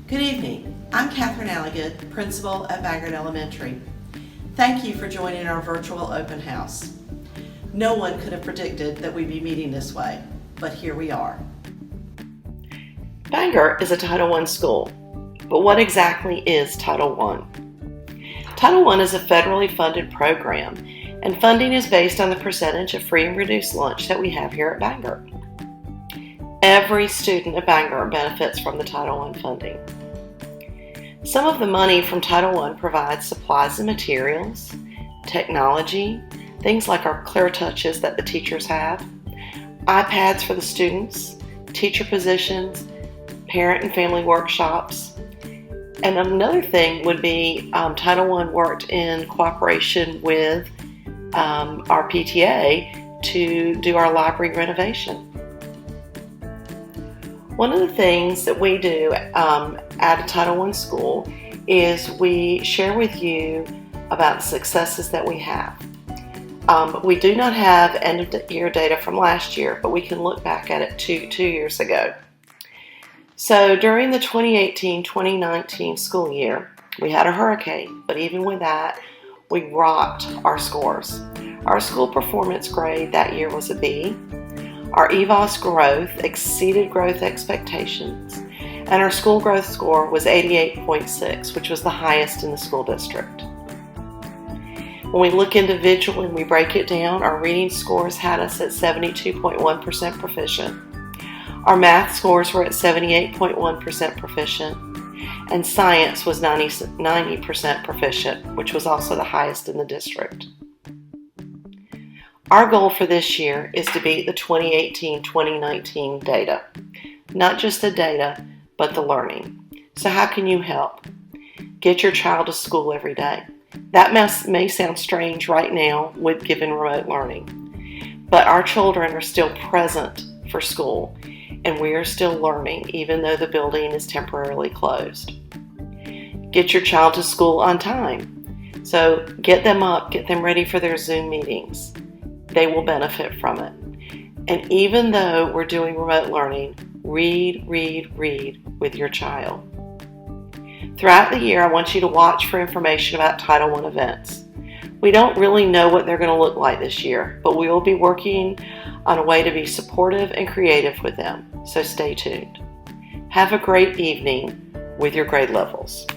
Good evening. I'm Catherine Alligood, Principal at Vanguard Elementary. Thank you for joining our virtual open house. No one could have predicted that we'd be meeting this way, but here we are. Vanguard is a Title I school, but what exactly is Title I? Title I is a federally funded program, and funding is based on the percentage of free and reduced lunch that we have here at Vanguard. Every student at Vanguard benefits from the Title I funding. Some of the money from Title I provides supplies and materials, technology, things like our ClearTouches that the teachers have, iPads for the students, teacher positions, parent and family workshops. And another thing would be Title I worked in cooperation with our PTA to do our library renovation. One of the things that we do at a Title I school is we share with you about the successes that we have. We do not have end of year data from last year, but we can look back at it two years ago. So during the 2018-2019 school year, we had a hurricane, but even with that, we rocked our scores. Our school performance grade that year was a B. Our EVOS growth exceeded growth expectations, and our school growth score was 88.6, which was the highest in the school district. When we look individually and we break it down, our reading scores had us at 72.1% proficient. Our math scores were at 78.1% proficient, and science was 90% proficient, which was also the highest in the district. Our goal for this year is to beat the 2018-2019 data. Not just the data, but the learning. So how can you help? Get your child to school every day. That may sound strange right now with given remote learning, but our children are still present for school, and we are still learning even though the building is temporarily closed. Get your child to school on time. So get them up, get them ready for their Zoom meetings. They will benefit from it. And even though we're doing remote learning, read with your child. Throughout the year, I want you to watch for information about Title I events. We don't really know what they're going to look like this year, but we will be working on a way to be supportive and creative with them, so stay tuned. Have a great evening with your grade levels.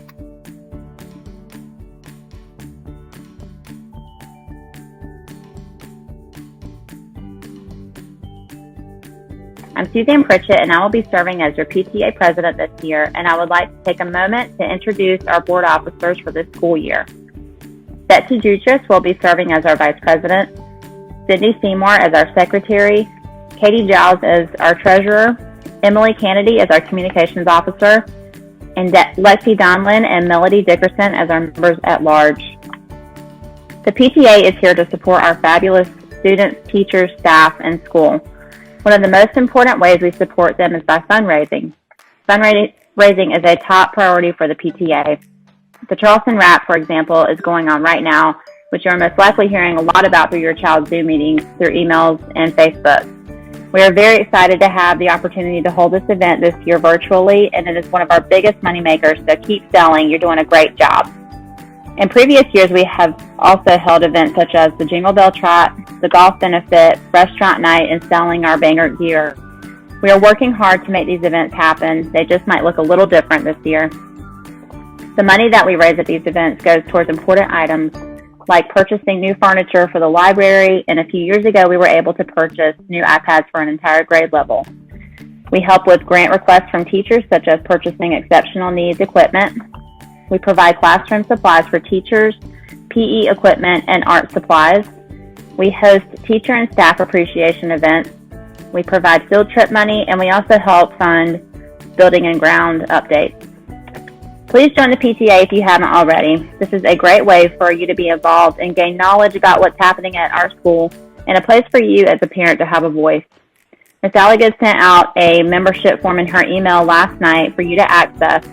I'm Suzanne Pritchett, and I will be serving as your PTA president this year, and I would like to take a moment to introduce our board officers for this school year. Betsy Jutras will be serving as our vice president, Sydney Seymour as our secretary, Katie Giles as our treasurer, Emily Kennedy as our communications officer, and Lexi Donlin and Melody Dickerson as our members at large. The PTA is here to support our fabulous students, teachers, staff, and school. One of the most important ways we support them is by fundraising. Fundraising is a top priority for the PTA. The Charleston Wrap, for example, is going on right now, which you are most likely hearing a lot about through your child's Zoom meetings, through emails, and Facebook. We are very excited to have the opportunity to hold this event this year virtually, and it is one of our biggest moneymakers, so keep selling. You're doing a great job. In previous years, we have also held events such as the Jingle Bell Trot, the Golf Benefit, Restaurant Night, and selling our Vanguard gear. We are working hard to make these events happen. They just might look a little different this year. The money that we raise at these events goes towards important items like purchasing new furniture for the library, and a few years ago we were able to purchase new iPads for an entire grade level. We help with grant requests from teachers such as purchasing exceptional needs equipment. We provide classroom supplies for teachers, PE equipment, and art supplies. We host teacher and staff appreciation events. We provide field trip money, and we also help fund building and ground updates. Please join the PTA if you haven't already. This is a great way for you to be involved and gain knowledge about what's happening at our school, and a place for you as a parent to have a voice. Ms. Alligood sent out a membership form in her email last night for you to access.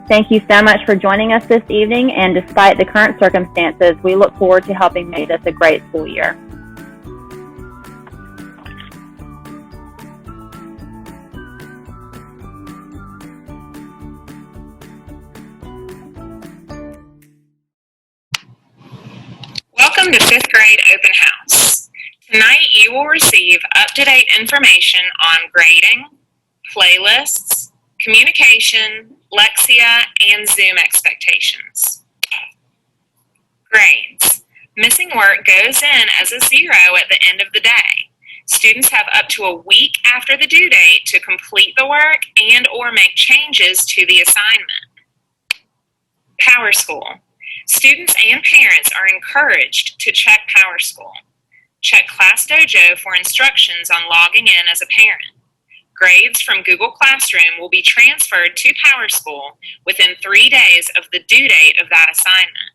Thank you so much for joining us this evening, and despite the current circumstances, we look forward to helping make this a great school year. Welcome to 5th grade open house. Tonight you will receive up-to-date information on grading, playlists, communication, Lexia, and Zoom expectations. Grades. Missing work goes in as a 0 at the end of the day. Students have up to a week after the due date to complete the work and or make changes to the assignment. PowerSchool. Students and parents are encouraged to check PowerSchool. Check ClassDojo for instructions on logging in as a parent. Grades from Google Classroom will be transferred to PowerSchool within 3 days of the due date of that assignment.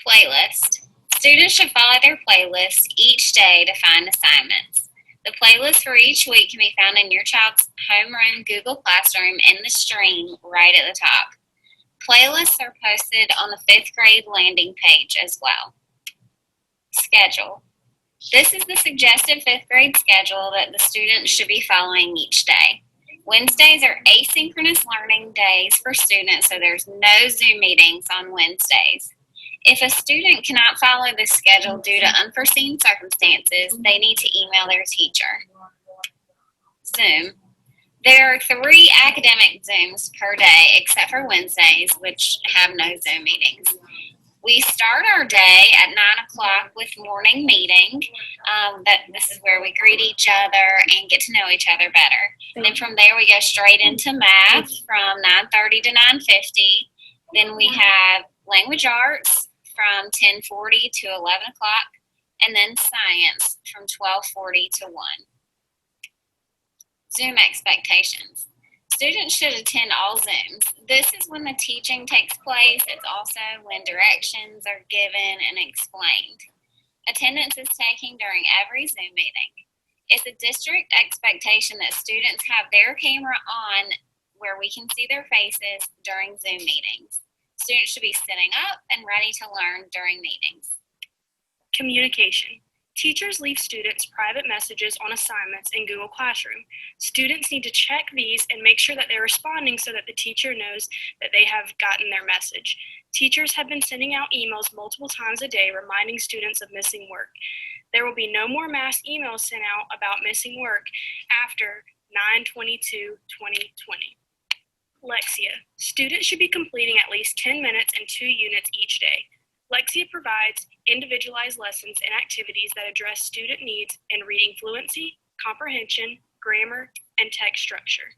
Playlist. Students should follow their playlist each day to find assignments. The playlist for each week can be found in your child's homeroom Google Classroom in the stream right at the top. Playlists are posted on the 5th grade landing page as well. Schedule. This is the suggested 5th grade schedule that the students should be following each day. Wednesdays are asynchronous learning days for students, so there's no Zoom meetings on Wednesdays. If a student cannot follow this schedule due to unforeseen circumstances, they need to email their teacher. Zoom. There are 3 academic Zooms per day except for Wednesdays, which have no Zoom meetings. We start our day at 9 o'clock with morning meeting. This is where we greet each other and get to know each other better. And then from there we go straight into math from 9:30 to 9:50. Then we have language arts from 10:40 to 11 o'clock. And then science from 12:40 to 1. Zoom expectations. Students should attend all Zooms. This is when the teaching takes place. It's also when directions are given and explained. Attendance is taken during every Zoom meeting. It's a district expectation that students have their camera on where we can see their faces during Zoom meetings. Students should be sitting up and ready to learn during meetings. Communication. Teachers leave students private messages on assignments in Google Classroom. Students need to check these and make sure that they're responding so that the teacher knows that they have gotten their message. Teachers have been sending out emails multiple times a day reminding students of missing work. There will be no more mass emails sent out about missing work after 9/22/2020. Lexia. Students should be completing at least 10 minutes and 2 units each day. Lexia provides individualized lessons and activities that address student needs in reading fluency, comprehension, grammar, and text structure.